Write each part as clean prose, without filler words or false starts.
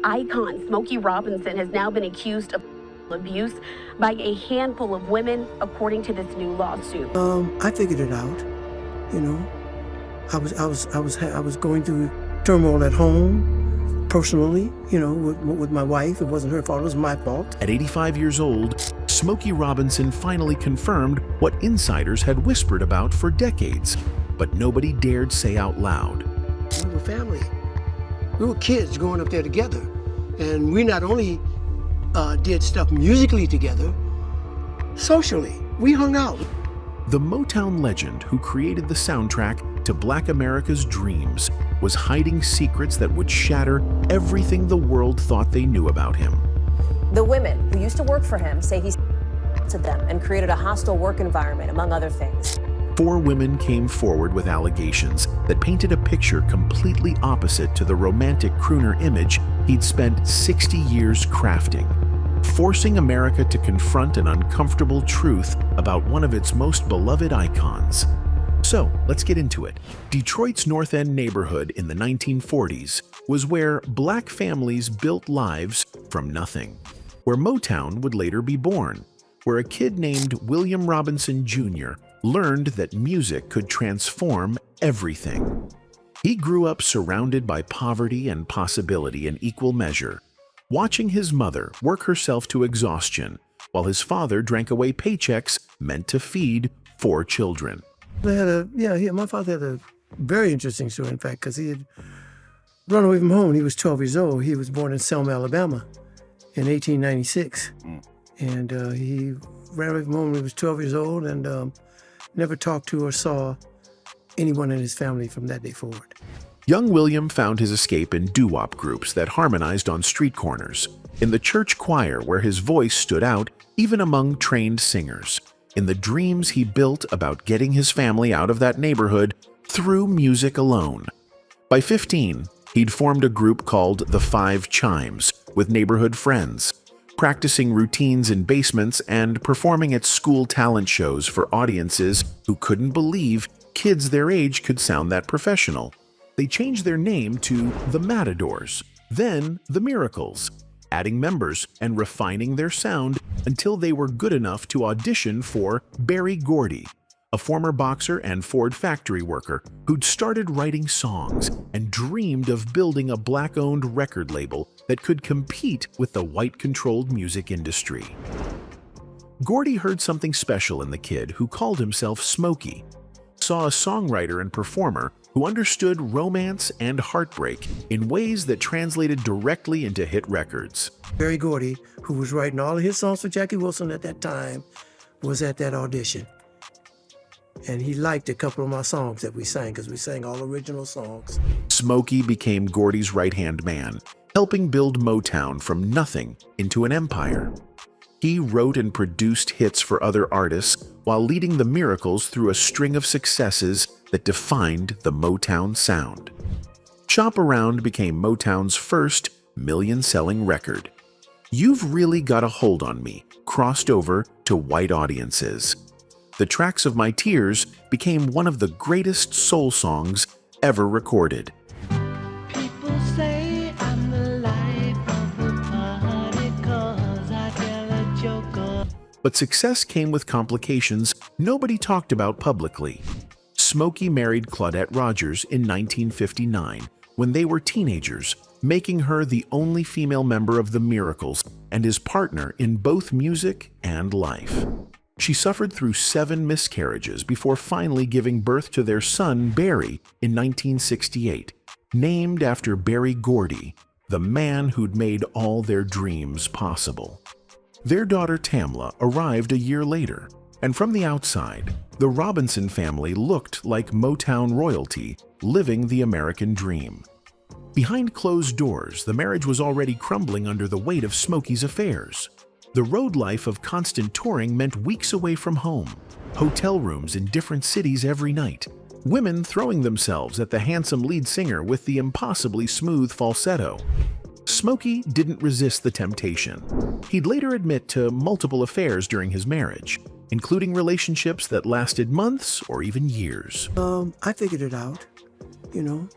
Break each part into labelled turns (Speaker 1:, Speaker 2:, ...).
Speaker 1: icon Smokey Robinson has now been accused of abuse by a handful of women, according to this new lawsuit.
Speaker 2: I figured it out. You know, I was going through turmoil at home, personally. You know, with my wife. It wasn't her fault. It was my fault.
Speaker 3: At 85 years old, Smokey Robinson finally confirmed what insiders had whispered about for decades, but nobody dared say out loud.
Speaker 2: We were family. We were kids growing up there together, and we not only did stuff musically together, socially. We hung out.
Speaker 3: The Motown legend who created the soundtrack to Black America's dreams was hiding secrets that would shatter everything the world thought they knew about him.
Speaker 4: The women who used to work for him say he to them and created a hostile work environment, among other things.
Speaker 3: 4 women came forward with allegations that painted a picture completely opposite to the romantic crooner image he'd spent 60 years crafting, forcing America to confront an uncomfortable truth about one of its most beloved icons. So, let's get into it. Detroit's North End neighborhood in the 1940s was where black families built lives from nothing, where Motown would later be born, where a kid named William Robinson Jr. learned that music could transform everything. He grew up surrounded by poverty and possibility in equal measure, watching his mother work herself to exhaustion while his father drank away paychecks meant to feed 4 children.
Speaker 2: My father had a very interesting story, in fact, because he had run away from home when he was 12 years old. He was born in Selma, Alabama in 1896. And he ran away from home when he was 12 years old and never talked to or saw anyone in his family from that day forward.
Speaker 3: Young William found his escape in doo-wop groups that harmonized on street corners, in the church choir where his voice stood out even among trained singers, in the dreams he built about getting his family out of that neighborhood through music alone. By 15, he'd formed a group called the 5 Chimes with neighborhood friends, practicing routines in basements and performing at school talent shows for audiences who couldn't believe kids their age could sound that professional. They changed their name to the Matadors, then the Miracles, adding members and refining their sound until they were good enough to audition for Berry Gordy, a former boxer and Ford factory worker who'd started writing songs and dreamed of building a black-owned record label that could compete with the white-controlled music industry. Gordy heard something special in the kid who called himself Smokey, saw a songwriter and performer who understood romance and heartbreak in ways that translated directly into hit records.
Speaker 2: Berry Gordy, who was writing all of his songs for Jackie Wilson at that time, was at that audition. And he liked a couple of my songs that we sang, because we sang all original songs.
Speaker 3: Smokey became Gordy's right-hand man, helping build Motown from nothing into an empire. He wrote and produced hits for other artists while leading the Miracles through a string of successes that defined the Motown sound. Shop Around became Motown's first million-selling record. You've Really Got a Hold on Me crossed over to white audiences. The Tracks of My Tears became one of the greatest soul songs ever recorded.
Speaker 5: People say I'm the life of the party 'cause I tell a joke.
Speaker 3: But success came with complications nobody talked about publicly. Smokey married Claudette Rogers in 1959 when they were teenagers, making her the only female member of the Miracles and his partner in both music and life. She suffered through 7 miscarriages before finally giving birth to their son, Berry, in 1968, named after Berry Gordy, the man who'd made all their dreams possible. Their daughter, Tamla, arrived a year later, and from the outside, the Robinson family looked like Motown royalty living the American dream. Behind closed doors, the marriage was already crumbling under the weight of Smokey's affairs. The road life of constant touring meant weeks away from home, hotel rooms in different cities every night, women throwing themselves at the handsome lead singer with the impossibly smooth falsetto. Smokey didn't resist the temptation. He'd later admit to multiple affairs during his marriage, including relationships that lasted months or even years.
Speaker 2: I figured it out. You know,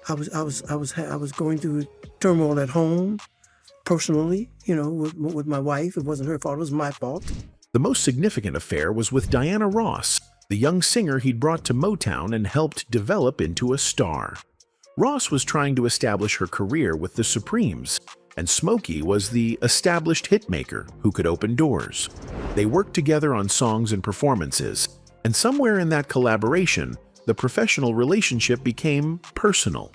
Speaker 2: I was going through turmoil at home, personally, with my wife. It wasn't her fault, it was my fault.
Speaker 3: The most significant affair was with Diana Ross, the young singer he'd brought to Motown and helped develop into a star. Ross was trying to establish her career with the Supremes, and Smokey was the established hitmaker who could open doors. They worked together on songs and performances, and somewhere in that collaboration, the professional relationship became personal.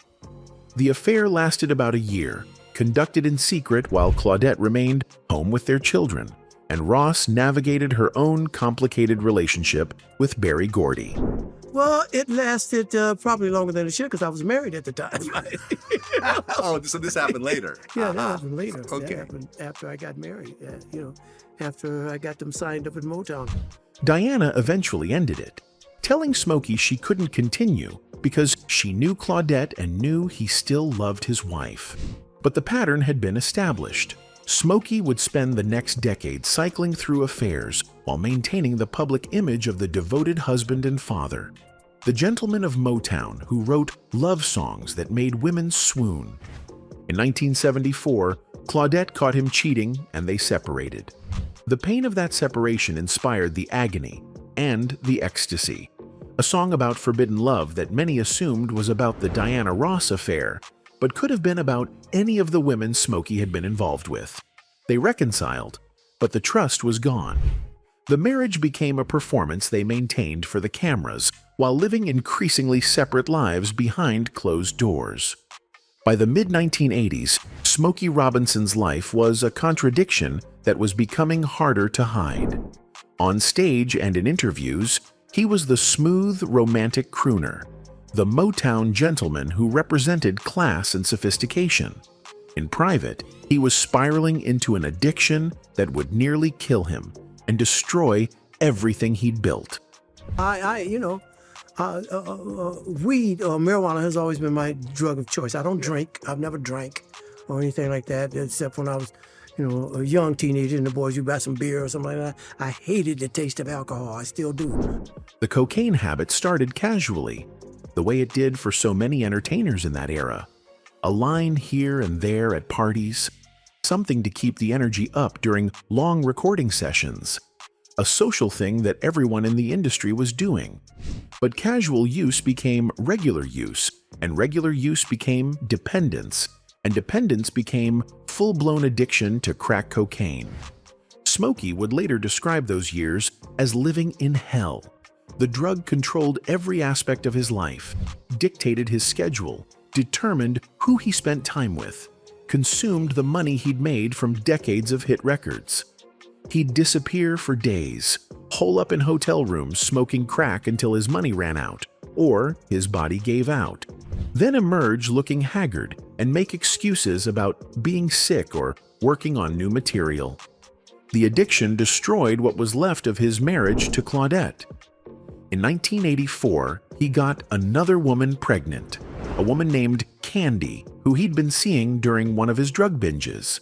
Speaker 3: The affair lasted about a year, conducted in secret while Claudette remained home with their children, and Ross navigated her own complicated relationship with Berry Gordy.
Speaker 2: Well, it lasted probably longer than it should because I was married at the time.
Speaker 6: Oh, so this happened later.
Speaker 2: Yeah, that happened later.
Speaker 6: Okay.
Speaker 2: That happened after I got married, after I got them signed up at Motown.
Speaker 3: Diana eventually ended it, telling Smokey she couldn't continue because she knew Claudette and knew he still loved his wife. But the pattern had been established. Smokey would spend the next decade cycling through affairs while maintaining the public image of the devoted husband and father, the gentleman of Motown who wrote love songs that made women swoon. In 1974, Claudette caught him cheating and they separated. The pain of that separation inspired The Agony and The Ecstasy, a song about forbidden love that many assumed was about the Diana Ross affair, but could have been about any of the women Smokey had been involved with. They reconciled, but the trust was gone. The marriage became a performance they maintained for the cameras while living increasingly separate lives behind closed doors. By the mid-1980s, Smokey Robinson's life was a contradiction that was becoming harder to hide. On stage and in interviews, he was the smooth, romantic crooner, the Motown gentleman who represented class and sophistication. In private, he was spiraling into an addiction that would nearly kill him and destroy everything he'd built.
Speaker 2: Weed or marijuana has always been my drug of choice. I don't drink. I've never drank or anything like that, except when I was, a young teenager and the boys, you buy some beer or something like that. I hated the taste of alcohol. I still do.
Speaker 3: The cocaine habit started casually, the way it did for so many entertainers in that era. A line here and there at parties, something to keep the energy up during long recording sessions, a social thing that everyone in the industry was doing. But casual use became regular use, and regular use became dependence, and dependence became full-blown addiction to crack cocaine. Smokey would later describe those years as living in hell. The drug controlled every aspect of his life, dictated his schedule, determined who he spent time with, consumed the money he'd made from decades of hit records. He'd disappear for days, hole up in hotel rooms smoking crack until his money ran out, or his body gave out, then emerge looking haggard and make excuses about being sick or working on new material. The addiction destroyed what was left of his marriage to Claudette. In 1984, he got another woman pregnant, a woman named Candy, who he'd been seeing during one of his drug binges.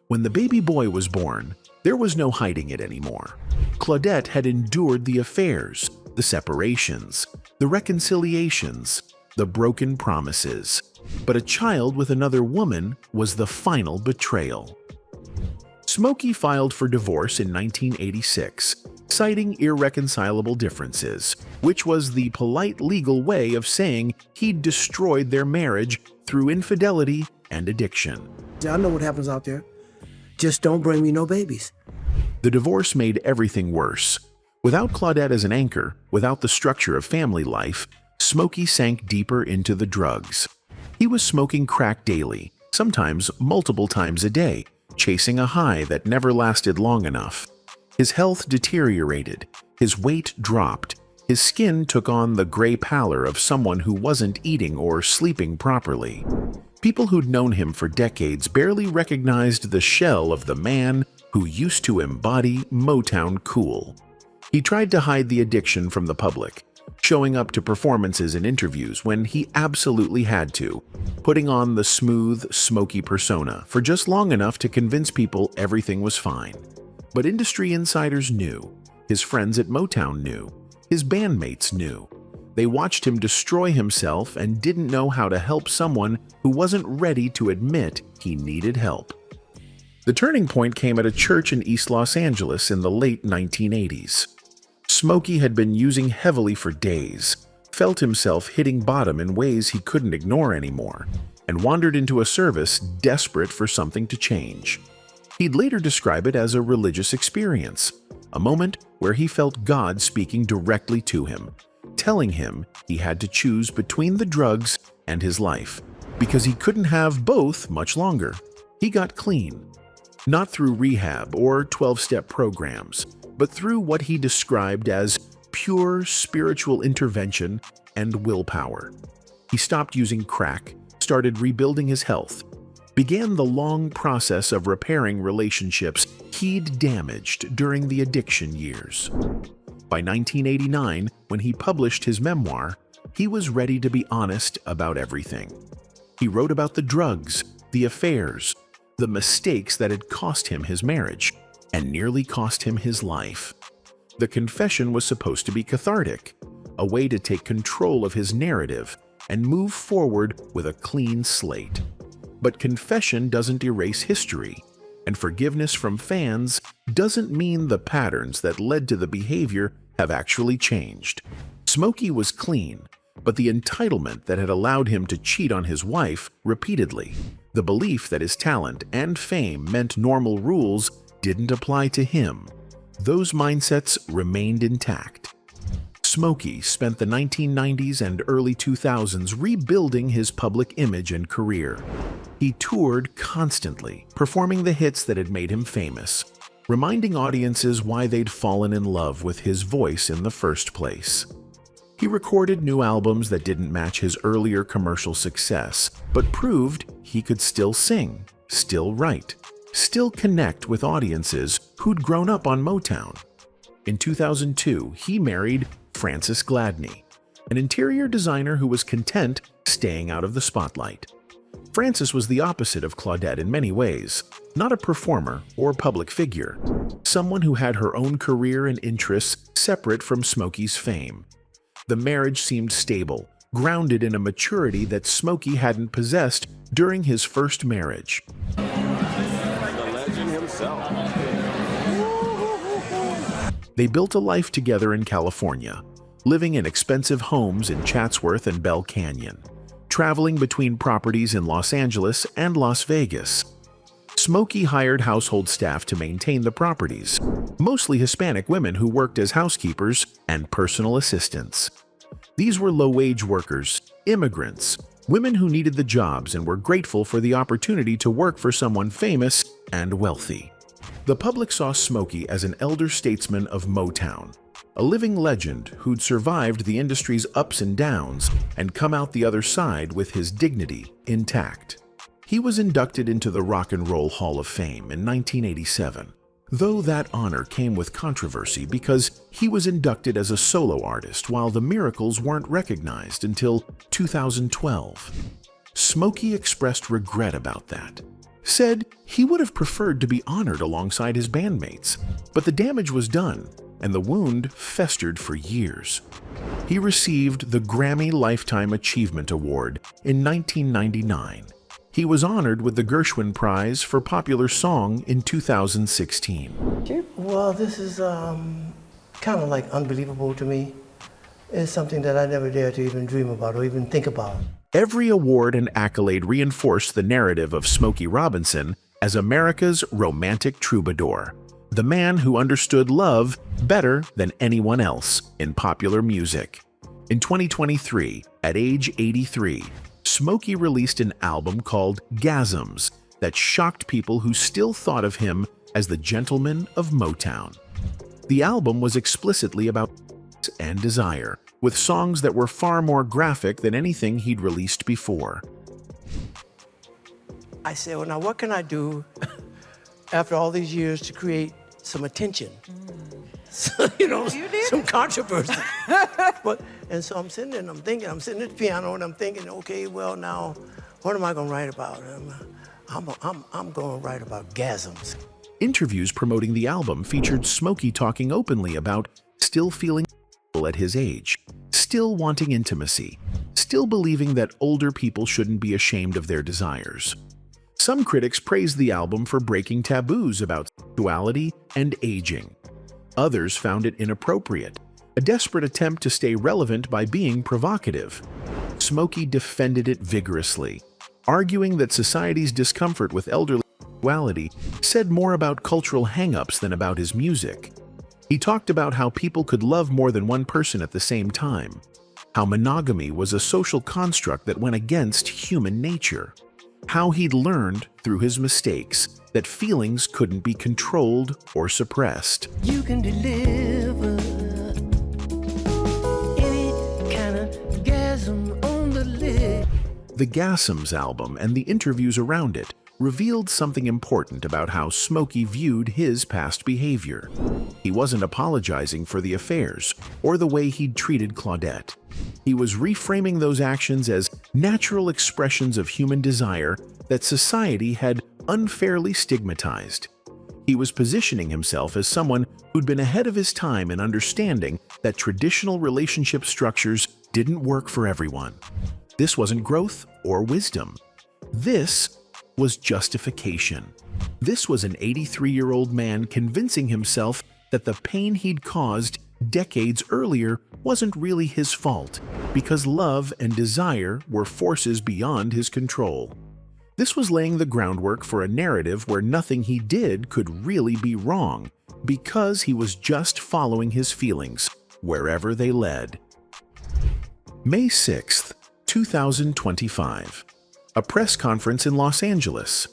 Speaker 3: When the baby boy was born, there was no hiding it anymore. Claudette had endured the affairs, the separations, the reconciliations, the broken promises. But a child with another woman was the final betrayal. Smokey filed for divorce in 1986, citing irreconcilable differences, which was the polite legal way of saying he'd destroyed their marriage through infidelity and addiction.
Speaker 2: I know what happens out there. Just don't bring me no babies.
Speaker 3: The divorce made everything worse. Without Claudette as an anchor, without the structure of family life, Smokey sank deeper into the drugs. He was smoking crack daily, sometimes multiple times a day, chasing a high that never lasted long enough. His health deteriorated, his weight dropped, his skin took on the gray pallor of someone who wasn't eating or sleeping properly. People who'd known him for decades barely recognized the shell of the man who used to embody Motown cool. He tried to hide the addiction from the public, showing up to performances and interviews when he absolutely had to, putting on the smooth, smoky persona for just long enough to convince people everything was fine. But industry insiders knew, his friends at Motown knew, his bandmates knew. They watched him destroy himself and didn't know how to help someone who wasn't ready to admit he needed help. The turning point came at a church in East Los Angeles in the late 1980s. Smokey had been using heavily for days, felt himself hitting bottom in ways he couldn't ignore anymore, and wandered into a service desperate for something to change. He'd later describe it as a religious experience, a moment where he felt God speaking directly to him, telling him he had to choose between the drugs and his life, because he couldn't have both much longer. He got clean, not through rehab or 12-step programs, but through what he described as pure spiritual intervention and willpower. He stopped using crack, started rebuilding his health, began the long process of repairing relationships he'd damaged during the addiction years. By 1989, when he published his memoir, he was ready to be honest about everything. He wrote about the drugs, the affairs, the mistakes that had cost him his marriage and nearly cost him his life. The confession was supposed to be cathartic, a way to take control of his narrative and move forward with a clean slate. But confession doesn't erase history, and forgiveness from fans doesn't mean the patterns that led to the behavior have actually changed. Smokey was clean, but the entitlement that had allowed him to cheat on his wife repeatedly, the belief that his talent and fame meant normal rules didn't apply to him, those mindsets remained intact. Smokey spent the 1990s and early 2000s rebuilding his public image and career. He toured constantly, performing the hits that had made him famous, reminding audiences why they'd fallen in love with his voice in the first place. He recorded new albums that didn't match his earlier commercial success, but proved he could still sing, still write, still connect with audiences who'd grown up on Motown. In 2002, he married Frances Gladney, an interior designer who was content staying out of the spotlight. Frances was the opposite of Claudette in many ways, not a performer or public figure, someone who had her own career and interests separate from Smokey's fame. The marriage seemed stable, grounded in a maturity that Smokey hadn't possessed during his first marriage.
Speaker 7: The legend himself.
Speaker 3: They built a life together in California, living in expensive homes in Chatsworth and Bell Canyon, traveling between properties in Los Angeles and Las Vegas. Smokey hired household staff to maintain the properties, mostly Hispanic women who worked as housekeepers and personal assistants. These were low-wage workers, immigrants, women who needed the jobs and were grateful for the opportunity to work for someone famous and wealthy. The public saw Smokey as an elder statesman of Motown, a living legend who'd survived the industry's ups and downs and come out the other side with his dignity intact. He was inducted into the Rock and Roll Hall of Fame in 1987, though that honor came with controversy because he was inducted as a solo artist while the Miracles weren't recognized until 2012. Smokey expressed regret about that, said he would have preferred to be honored alongside his bandmates, but the damage was done and the wound festered for years. He received the Grammy Lifetime Achievement Award in 1999. He was honored with the Gershwin Prize for Popular Song in 2016.
Speaker 2: Well, this is kind of like unbelievable to me. It's something that I never dared to even dream about or even think about.
Speaker 3: Every award and accolade reinforced the narrative of Smokey Robinson as America's romantic troubadour, the man who understood love better than anyone else in popular music. In 2023, at age 83, Smokey released an album called Gasms that shocked people who still thought of him as the gentleman of Motown. The album was explicitly about and desire, with songs that were far more graphic than anything he'd released before.
Speaker 2: I said, well, now what can I do after all these years to create some attention? So, some controversy. And so I'm sitting there and I'm sitting at the piano and I'm thinking, okay, well now, what am I going to write about? I'm going to write about gasms.
Speaker 3: Interviews promoting the album featured Smokey talking openly about still feeling at his age, still still wanting intimacy, still believing that older people shouldn't be ashamed of their desires. Some critics praised the album for breaking taboos about sexuality and aging. Others found it inappropriate, a desperate attempt to stay relevant by being provocative. Smokey defended it vigorously, arguing that society's discomfort with elderly sexuality said more about cultural hang-ups than about his music. He talked about how people could love more than one person at the same time, how monogamy was a social construct that went against human nature, how he'd learned through his mistakes that feelings couldn't be controlled or suppressed.
Speaker 5: You can deliver any kind of gasm on the lid.
Speaker 3: The Gasms album and the interviews around it revealed something important about how Smokey viewed his past behavior. He wasn't apologizing for the affairs or the way he'd treated Claudette. He was reframing those actions as natural expressions of human desire that society had unfairly stigmatized. He was positioning himself as someone who'd been ahead of his time in understanding that traditional relationship structures didn't work for everyone. This wasn't growth or wisdom. This was justification. This was an 83-year-old man convincing himself that the pain he'd caused decades earlier wasn't really his fault, because love and desire were forces beyond his control. This was laying the groundwork for a narrative where nothing he did could really be wrong, because he was just following his feelings, wherever they led. May 6th, 2025. A press conference in Los Angeles.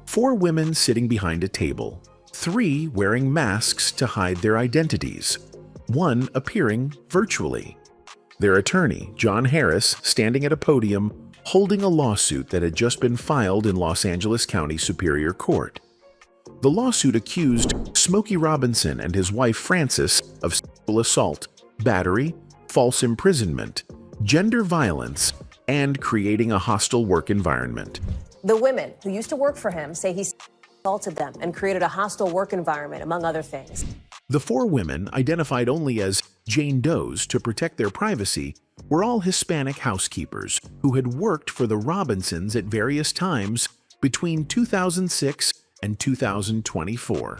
Speaker 3: 4 women sitting behind a table, 3 wearing masks to hide their identities, 1 appearing virtually. Their attorney, John Harris, standing at a podium, holding a lawsuit that had just been filed in Los Angeles County Superior Court. The lawsuit accused Smokey Robinson and his wife Frances of sexual assault, battery, false imprisonment, gender violence, and creating a hostile work environment.
Speaker 4: The women who used to work for him say he assaulted them and created a hostile work environment, among other things.
Speaker 3: The 4 women, identified only as Jane Does to protect their privacy, were all Hispanic housekeepers who had worked for the Robinsons at various times between 2006 and 2024.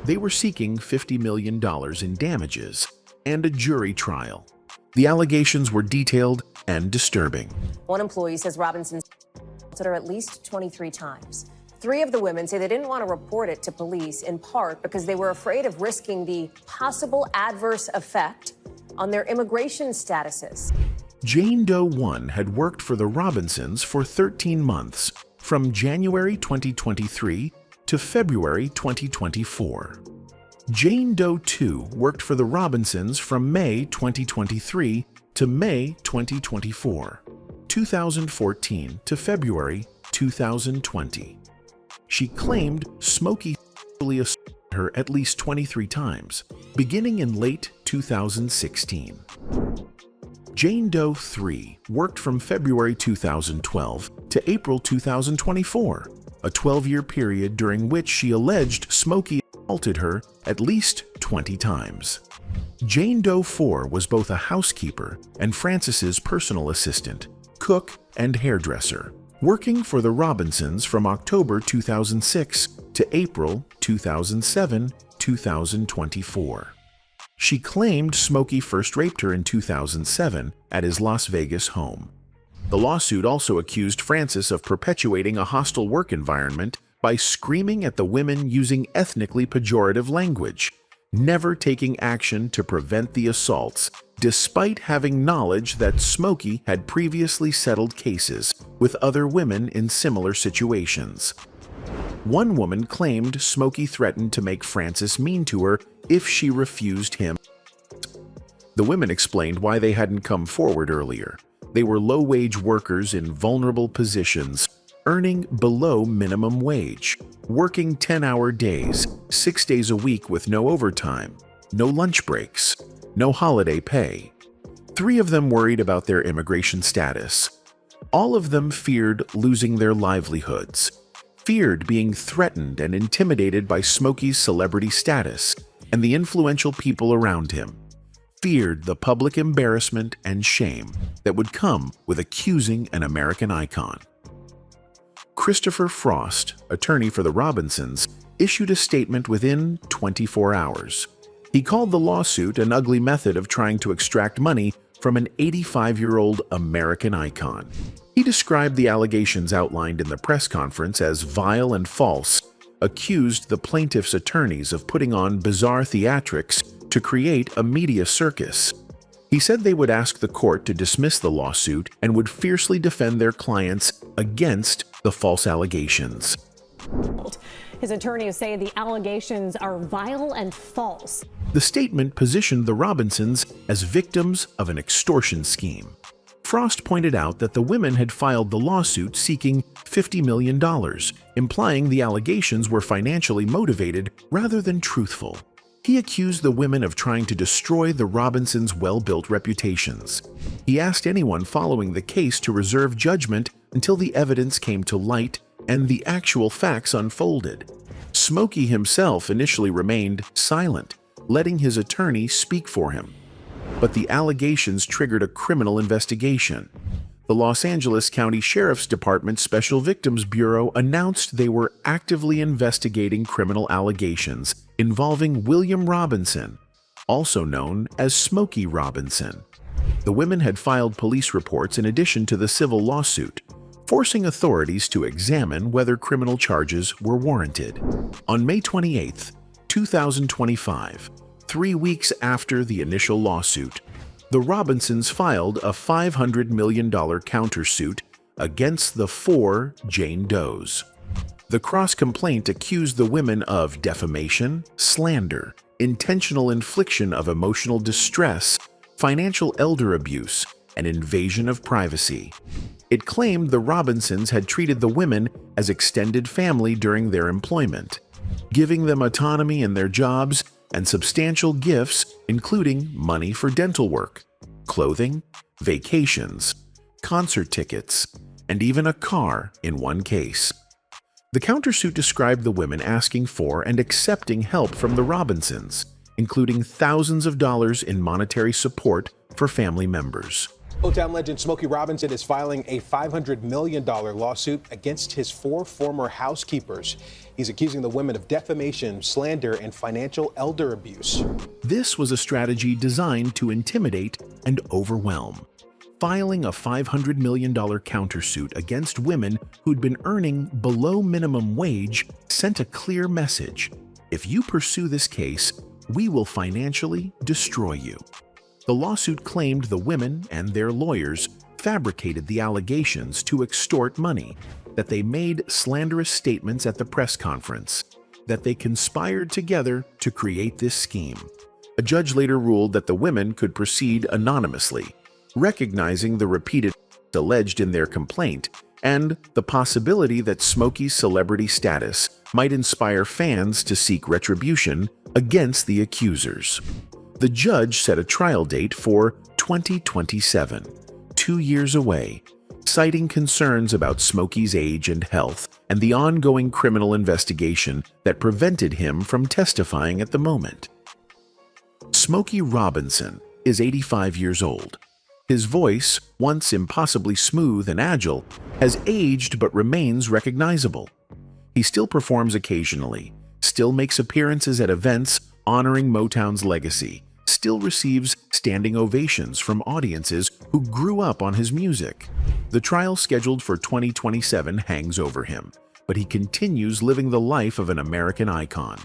Speaker 3: They were seeking $50 million in damages and a jury trial. The allegations were detailed and disturbing.
Speaker 4: One employee says Robinson assaulted her at least 23 times. 3 of the women say they didn't want to report it to police, in part because they were afraid of risking the possible adverse effect on their immigration statuses.
Speaker 3: Jane Doe 1 had worked for the Robinsons for 13 months, from January 2023 to February 2024. Jane Doe 2 worked for the Robinsons from May 2023 to May 2024, 2014 to February 2020. She claimed Smokey sexually assaulted her at least 23 times, beginning in late 2016. Jane Doe 3 worked from February 2012 to April 2024, a 12-year period during which she alleged Smokey assaulted her at least 20 times. Jane Doe 4 was both a housekeeper and Frances's personal assistant, cook, and hairdresser, working for the Robinsons from October 2006 to April 2007-2024. She claimed Smokey first raped her in 2007 at his Las Vegas home. The lawsuit also accused Frances of perpetuating a hostile work environment by screaming at the women using ethnically pejorative language, never taking action to prevent the assaults, despite having knowledge that Smokey had previously settled cases with other women in similar situations. One woman claimed Smokey threatened to make Frances mean to her if she refused him. The women explained why they hadn't come forward earlier. They were low-wage workers in vulnerable positions, earning below minimum wage, working 10-hour days, 6 days a week with no overtime, no lunch breaks, no holiday pay. 3 of them worried about their immigration status. All of them feared losing their livelihoods, feared being threatened and intimidated by Smokey's celebrity status and the influential people around him, feared the public embarrassment and shame that would come with accusing an American icon. Christopher Frost, attorney for the Robinsons, issued a statement within 24 hours. He called the lawsuit an ugly method of trying to extract money from an 85-year-old American icon. He described the allegations outlined in the press conference as vile and false, accused the plaintiff's attorneys of putting on bizarre theatrics to create a media circus. He said they would ask the court to dismiss the lawsuit and would fiercely defend their clients against the false allegations.
Speaker 4: His attorneys say the allegations are vile and false.
Speaker 3: The statement positioned the Robinsons as victims of an extortion scheme. Frost pointed out that the women had filed the lawsuit seeking $50 million, implying the allegations were financially motivated rather than truthful. He accused the women of trying to destroy the Robinsons' well-built reputations. He asked anyone following the case to reserve judgment until the evidence came to light and the actual facts unfolded. Smokey himself initially remained silent, letting his attorney speak for him. But the allegations triggered a criminal investigation. The Los Angeles County Sheriff's Department Special Victims Bureau announced they were actively investigating criminal allegations involving William Robinson, also known as Smokey Robinson. The women had filed police reports in addition to the civil lawsuit, forcing authorities to examine whether criminal charges were warranted. On May 28, 2025, 3 weeks after the initial lawsuit, the Robinsons filed a $500 million countersuit against the 4 Jane Does. The cross-complaint accused the women of defamation, slander, intentional infliction of emotional distress, financial elder abuse, and invasion of privacy. It claimed the Robinsons had treated the women as extended family during their employment, giving them autonomy in their jobs and substantial gifts, including money for dental work, clothing, vacations, concert tickets, and even a car in one case. The countersuit described the women asking for and accepting help from the Robinsons, including thousands of dollars in monetary support for family members.
Speaker 8: Motown legend Smokey Robinson is filing a $500 million lawsuit against his 4 former housekeepers. He's accusing the women of defamation, slander, and financial elder abuse.
Speaker 3: This was a strategy designed to intimidate and overwhelm. Filing a $500 million countersuit against women who'd been earning below minimum wage sent a clear message: if you pursue this case, we will financially destroy you. The lawsuit claimed the women and their lawyers fabricated the allegations to extort money, that they made slanderous statements at the press conference, that they conspired together to create this scheme. A judge later ruled that the women could proceed anonymously, recognizing the repeated alleged in their complaint and the possibility that Smokey's celebrity status might inspire fans to seek retribution against the accusers. The judge set a trial date for 2027, 2 years away, citing concerns about Smokey's age and health and the ongoing criminal investigation that prevented him from testifying at the moment. Smokey Robinson is 85 years old. His voice, once impossibly smooth and agile, has aged but remains recognizable. He still performs occasionally, still makes appearances at events honoring Motown's legacy, still receives standing ovations from audiences who grew up on his music. The trial scheduled for 2027 hangs over him, but he continues living the life of an American icon.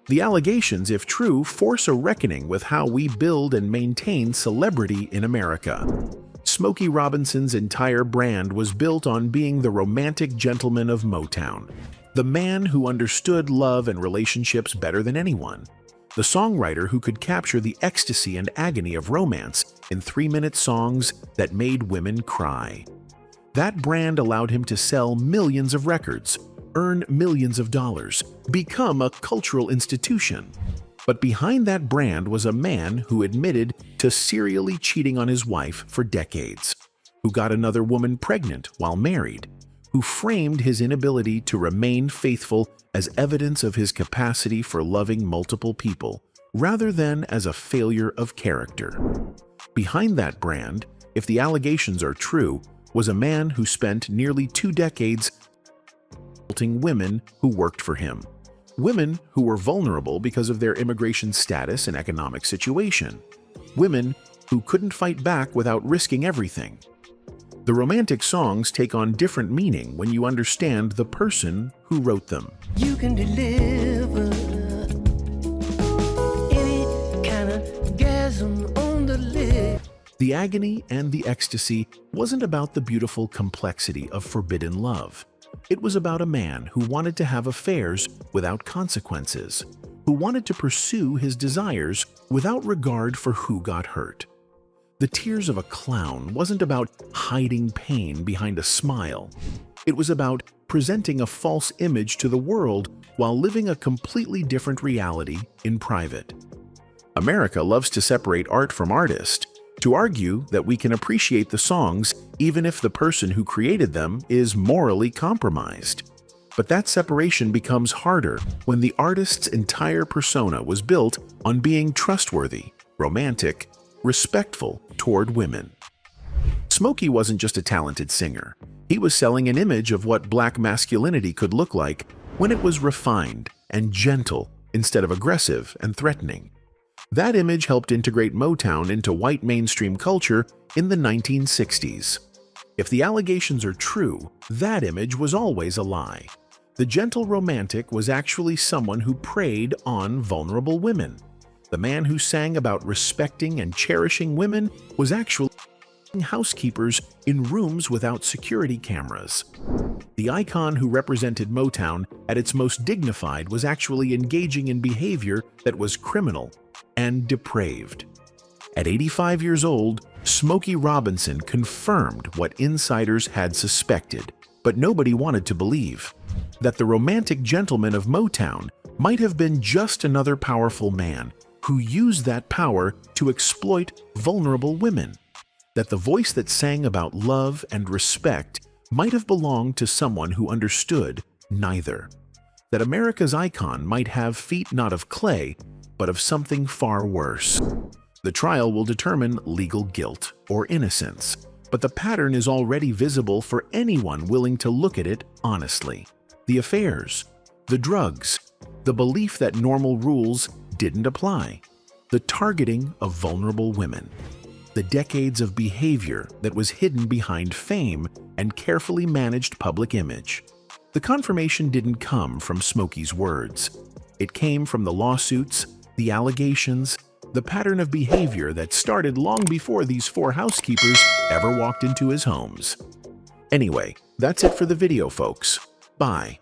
Speaker 3: The allegations, if true, force a reckoning with how we build and maintain celebrity in America. Smokey Robinson's entire brand was built on being the romantic gentleman of Motown, the man who understood love and relationships better than anyone, the songwriter who could capture the ecstasy and agony of romance in 3-minute songs that made women cry. That brand allowed him to sell millions of records, earn millions of dollars, become a cultural institution. But behind that brand was a man who admitted to serially cheating on his wife for decades, who got another woman pregnant while married, who framed his inability to remain faithful as evidence of his capacity for loving multiple people, rather than as a failure of character. Behind that brand, if the allegations are true, was a man who spent nearly 2 decades assaulting women who worked for him. Women who were vulnerable because of their immigration status and economic situation. Women who couldn't fight back without risking everything. The romantic songs take on different meaning when you understand the person who wrote them.
Speaker 5: You can deliver any kind of gasm on the lip.
Speaker 3: The agony and the ecstasy wasn't about the beautiful complexity of forbidden love. It was about a man who wanted to have affairs without consequences, who wanted to pursue his desires without regard for who got hurt. The tears of a clown wasn't about hiding pain behind a smile. It was about presenting a false image to the world while living a completely different reality in private. America loves to separate art from artist, to argue that we can appreciate the songs even if the person who created them is morally compromised. But that separation becomes harder when the artist's entire persona was built on being trustworthy, romantic, respectful toward women. Smokey wasn't just a talented singer. He was selling an image of what black masculinity could look like when it was refined and gentle instead of aggressive and threatening. That image helped integrate Motown into white mainstream culture in the 1960s. If the allegations are true, that image was always a lie. The gentle romantic was actually someone who preyed on vulnerable women. The man who sang about respecting and cherishing women was actually housekeepers in rooms without security cameras. The icon who represented Motown at its most dignified was actually engaging in behavior that was criminal and depraved. At 85 years old, Smokey Robinson confirmed what insiders had suspected, but nobody wanted to believe: that the romantic gentleman of Motown might have been just another powerful man who used that power to exploit vulnerable women. That the voice that sang about love and respect might have belonged to someone who understood neither. That America's icon might have feet not of clay, but of something far worse. The trial will determine legal guilt or innocence, but the pattern is already visible for anyone willing to look at it honestly. The affairs, the drugs, the belief that normal rules didn't apply, the targeting of vulnerable women, the decades of behavior that was hidden behind fame and carefully managed public image. The confirmation didn't come from Smokey's words. It came from the lawsuits, the allegations, the pattern of behavior that started long before these 4 housekeepers ever walked into his homes. Anyway, that's it for the video, folks. Bye.